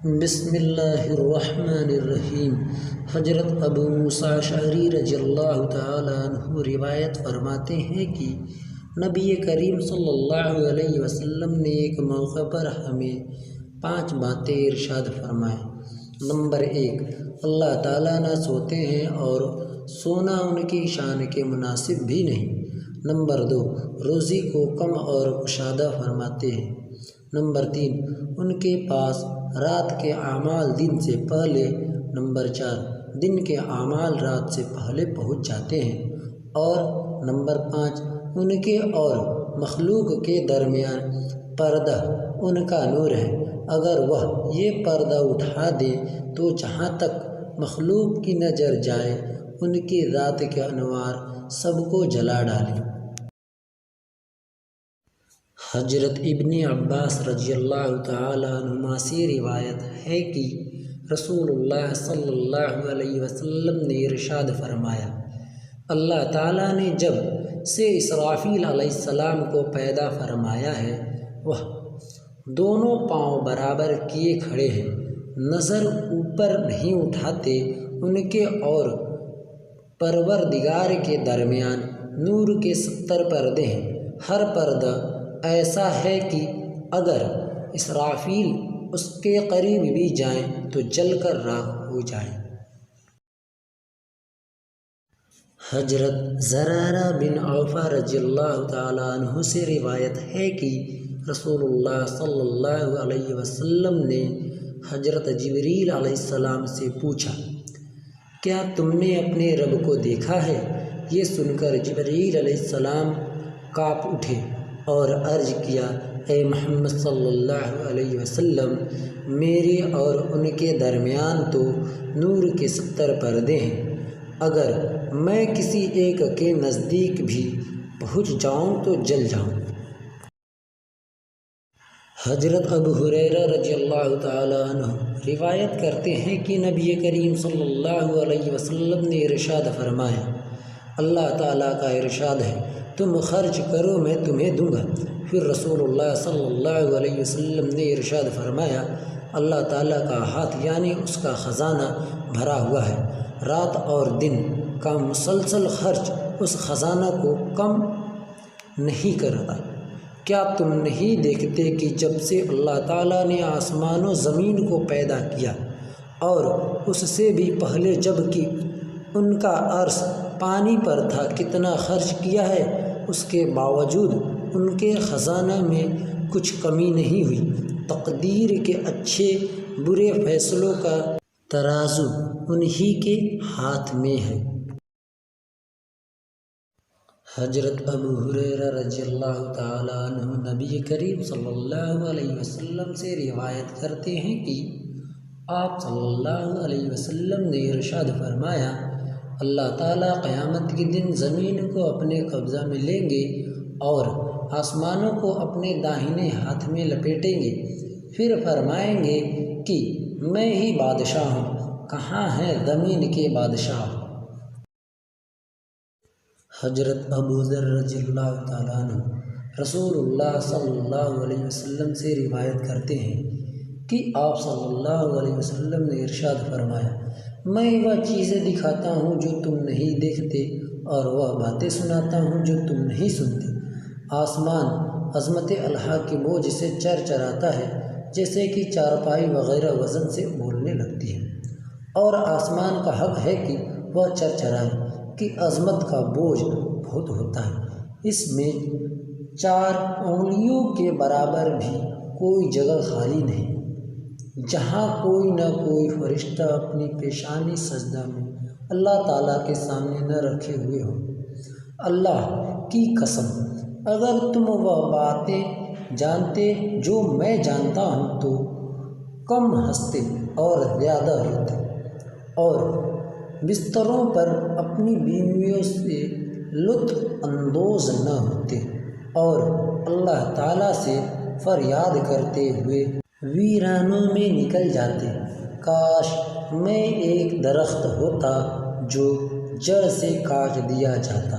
بسم اللہ الرحمن الرحیم۔ حضرت ابو موسیٰ اشعری رضی اللہ تعالیٰ عنہ روایت فرماتے ہیں کہ نبی کریم صلی اللہ علیہ وسلم نے ایک موقع پر ہمیں 5 باتیں ارشاد فرمائیں۔ نمبر 1، اللہ تعالیٰ نہ سوتے ہیں اور سونا ان کی شان کے مناسب بھی نہیں۔ نمبر 2، روزی کو کم اور کشادہ فرماتے ہیں۔ نمبر 3، ان کے پاس رات کے اعمال دن سے پہلے۔ نمبر 4، دن کے اعمال رات سے پہلے پہنچ جاتے ہیں۔ اور نمبر 5، ان کے اور مخلوق کے درمیان پردہ ان کا نور ہے، اگر وہ یہ پردہ اٹھا دیں تو جہاں تک مخلوق کی نظر جائے ان کی ذات کے انوار سب کو جلا ڈالیں۔ حضرت ابن عباس رضی اللہ تعالیٰ عنہما سے روایت ہے کہ رسول اللہ صلی اللہ علیہ وسلم نے ارشاد فرمایا، اللہ تعالیٰ نے جب سے اسرافیل علیہ السلام کو پیدا فرمایا ہے، وہ دونوں پاؤں برابر کیے کھڑے ہیں، نظر اوپر نہیں اٹھاتے۔ ان کے اور پروردگار کے درمیان نور کے 70 پردے ہیں، ہر پردہ ایسا ہے کہ اگر اسرافیل اس کے قریب بھی جائیں تو جل کر راکھ ہو جائیں۔ حضرت زرارہ بن عوفہ رضی اللہ تعالیٰ عنہ سے روایت ہے کہ رسول اللہ صلی اللہ علیہ وسلم نے حضرت جبریل علیہ السلام سے پوچھا، کیا تم نے اپنے رب کو دیکھا ہے؟ یہ سن کر جبریل علیہ السلام کانپ اٹھے اور عرض کیا، اے محمد صلی اللہ علیہ وسلم، میرے اور ان کے درمیان تو نور کے 70 پردے ہیں، اگر میں کسی ایک کے نزدیک بھی پہنچ جاؤں تو جل جاؤں۔ حضرت ابو ہریرہ رضی اللہ تعالیٰ عنہ روایت کرتے ہیں کہ نبی کریم صلی اللہ علیہ وسلم نے ارشاد فرمایا، اللہ تعالیٰ کا ارشاد ہے، تم خرچ کرو میں تمہیں دوں گا۔ پھر رسول اللہ صلی اللہ علیہ وسلم نے ارشاد فرمایا، اللہ تعالیٰ کا ہاتھ یعنی اس کا خزانہ بھرا ہوا ہے، رات اور دن کا مسلسل خرچ اس خزانہ کو کم نہیں کرتا۔ کیا تم نہیں دیکھتے کہ جب سے اللہ تعالیٰ نے آسمان و زمین کو پیدا کیا اور اس سے بھی پہلے جب کہ ان کا عرش پانی پر تھا کتنا خرچ کیا ہے، اس کے باوجود ان کے خزانہ میں کچھ کمی نہیں ہوئی۔ تقدیر کے اچھے برے فیصلوں کا ترازو انہی کے ہاتھ میں ہے۔ حضرت ابو ہریرہ رضی اللہ تعالیٰ عنہ نبی کریم صلی اللہ علیہ وسلم سے روایت کرتے ہیں کہ آپ صلی اللہ علیہ وسلم نے ارشاد فرمایا، اللہ تعالیٰ قیامت کے دن زمین کو اپنے قبضہ میں لیں گے اور آسمانوں کو اپنے داہنے ہاتھ میں لپیٹیں گے، پھر فرمائیں گے کہ میں ہی بادشاہ ہوں، کہاں ہے زمین کے بادشاہ؟ حضرت ابو ذر رضی اللہ تعالیٰ عنہ رسول اللہ صلی اللہ علیہ وسلم سے روایت کرتے ہیں کہ آپ صلی اللہ علیہ وسلم نے ارشاد فرمایا، میں وہ چیزیں دکھاتا ہوں جو تم نہیں دیکھتے اور وہ باتیں سناتا ہوں جو تم نہیں سنتے۔ آسمان عظمت اللہ کے بوجھ سے چرچراتا ہے، جیسے کہ چارپائی وغیرہ وزن سے بولنے لگتی ہے، اور آسمان کا حق ہے کہ وہ چرچرائے کہ عظمت کا بوجھ بہت ہوتا ہے، اس میں 4 انگلیوں کے برابر بھی کوئی جگہ خالی نہیں، جہاں کوئی نہ کوئی فرشتہ اپنی پیشانی سجدہ میں اللہ تعالیٰ کے سامنے نہ رکھے ہوئے ہو۔ اللہ کی قسم، اگر تم وہ باتیں جانتے جو میں جانتا ہوں تو کم ہنستے اور زیادہ روتے، اور بستروں پر اپنی بیویوں سے لطف اندوز نہ ہوتے، اور اللہ تعالیٰ سے فریاد کرتے ہوئے ویرانوں میں نکل جاتے۔ کاش میں ایک درخت ہوتا جو جڑ سے کاٹ دیا جاتا۔